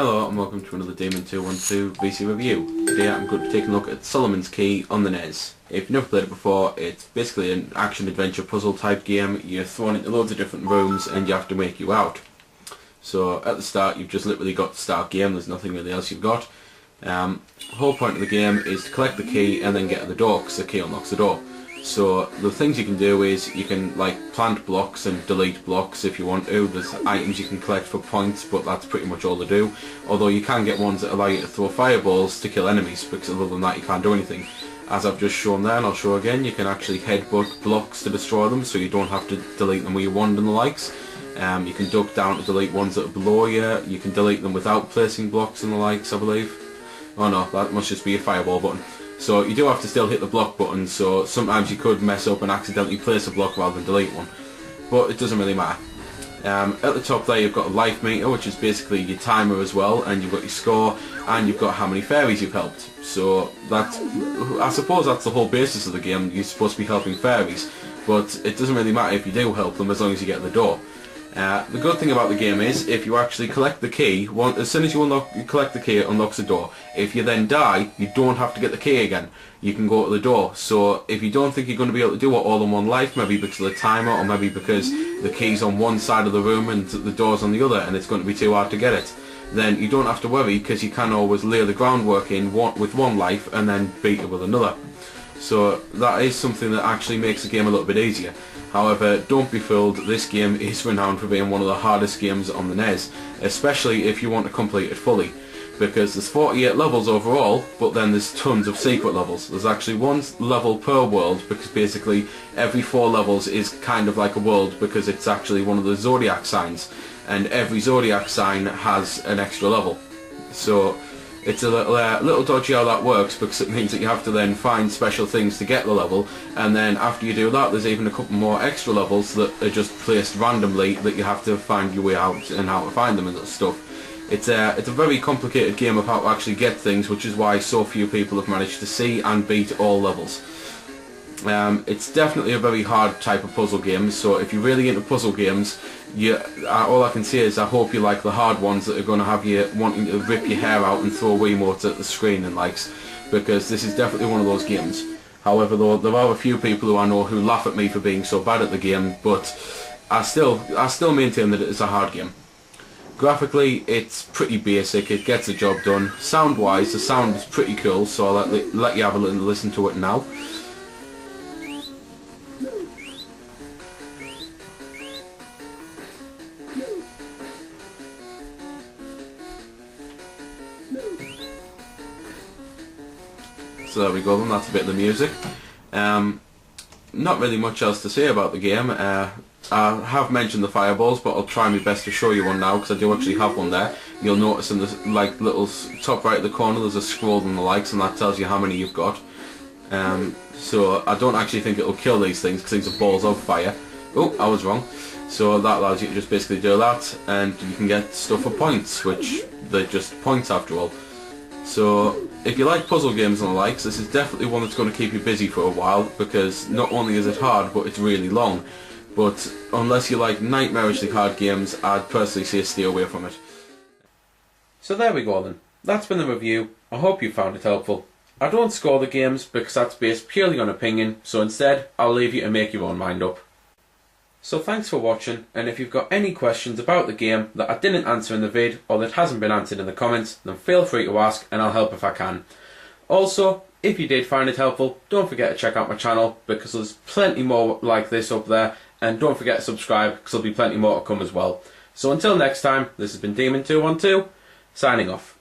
Hello and welcome to another Demon 212 VC review. Today I'm going to be taking a look at Solomon's Key on the NES. If you've never played it before, it's basically an action-adventure puzzle type game. You're thrown into loads of different rooms and you have to make you out. So at the start you've just literally got to start game, there's nothing really else you've got. The whole point of the game is to collect the key and then get to the door, because the key unlocks the door. So the things you can do is you can plant blocks and delete blocks if you want to. There's items you can collect for points, but that's pretty much all they do. Although you can get ones that allow you to throw fireballs to kill enemies, because other than that you can't do anything. As I've just shown there, and I'll show again, you can actually headbutt blocks to destroy them, so you don't have to delete them with your wand and the likes. You can duck down to delete ones that are below you. You can delete them without placing blocks and the likes, I believe. Oh no, that must just be a fireball button. So you do have to still hit the block button, so sometimes you could mess up and accidentally place a block rather than delete one. But it doesn't really matter. At the top there you've got a life meter, which is basically your timer as well, and you've got your score, and you've got how many fairies you've helped. So I suppose that's the whole basis of the game. You're supposed to be helping fairies, but it doesn't really matter if you do help them as long as you get the door. The good thing about the game is, if you actually collect the key, as soon as you collect the key, it unlocks the door. If you then die, you don't have to get the key again. You can go to the door. So if you don't think you're going to be able to do it all in one life, maybe because of the timer, or maybe because the key's on one side of the room and the door's on the other and it's going to be too hard to get it, then you don't have to worry, because you can always lay the groundwork in with one life and then beat it with another. So that is something that actually makes the game a little bit easier. However, don't be fooled, this game is renowned for being one of the hardest games on the NES, especially if you want to complete it fully, because there's 48 levels overall, but then there's tons of secret levels. There's actually one level per world, because basically every 4 levels is kind of like a world, because it's actually one of the zodiac signs, and every zodiac sign has an extra level. So it's a little dodgy how that works, because it means that you have to then find special things to get the level, and then after you do that there's even a couple more extra levels that are just placed randomly that you have to find your way out and how to find them and that stuff. It's a very complicated game of how to actually get things, which is why so few people have managed to see and beat all levels. It's definitely a very hard type of puzzle game, so if you're really into puzzle games, all I can say is I hope you like the hard ones that are going to have you wanting to rip your hair out and throw Wiimotes at the screen and likes, because this is definitely one of those games. However, though, there are a few people who I know who laugh at me for being so bad at the game, but I still maintain that it is a hard game. Graphically, it's pretty basic, it gets the job done. Sound-wise, the sound is pretty cool, so I'll let you have a little listen to it now. So there we go then, that's a bit of the music. Not really much else to say about the game. I have mentioned the fireballs, but I'll try my best to show you one now, because I do actually have one there. You'll notice in the little top right of the corner there's a scroll and the likes, and that tells you how many you've got. So I don't actually think it'll kill these things, because these are balls of fire. Oh, I was wrong. So that allows you to just basically do that, and you can get stuff for points, which they're just points after all. So if you like puzzle games and the likes, this is definitely one that's going to keep you busy for a while, because not only is it hard, but it's really long. But unless you like nightmarishly hard games, I'd personally say stay away from it. So there we go then. That's been the review. I hope you found it helpful. I don't score the games, because that's based purely on opinion, so instead I'll leave you to make your own mind up. So thanks for watching, and if you've got any questions about the game that I didn't answer in the vid, or that hasn't been answered in the comments, then feel free to ask and I'll help if I can. Also, if you did find it helpful, don't forget to check out my channel, because there's plenty more like this up there, and don't forget to subscribe, because there'll be plenty more to come as well. So until next time, this has been Demon212, signing off.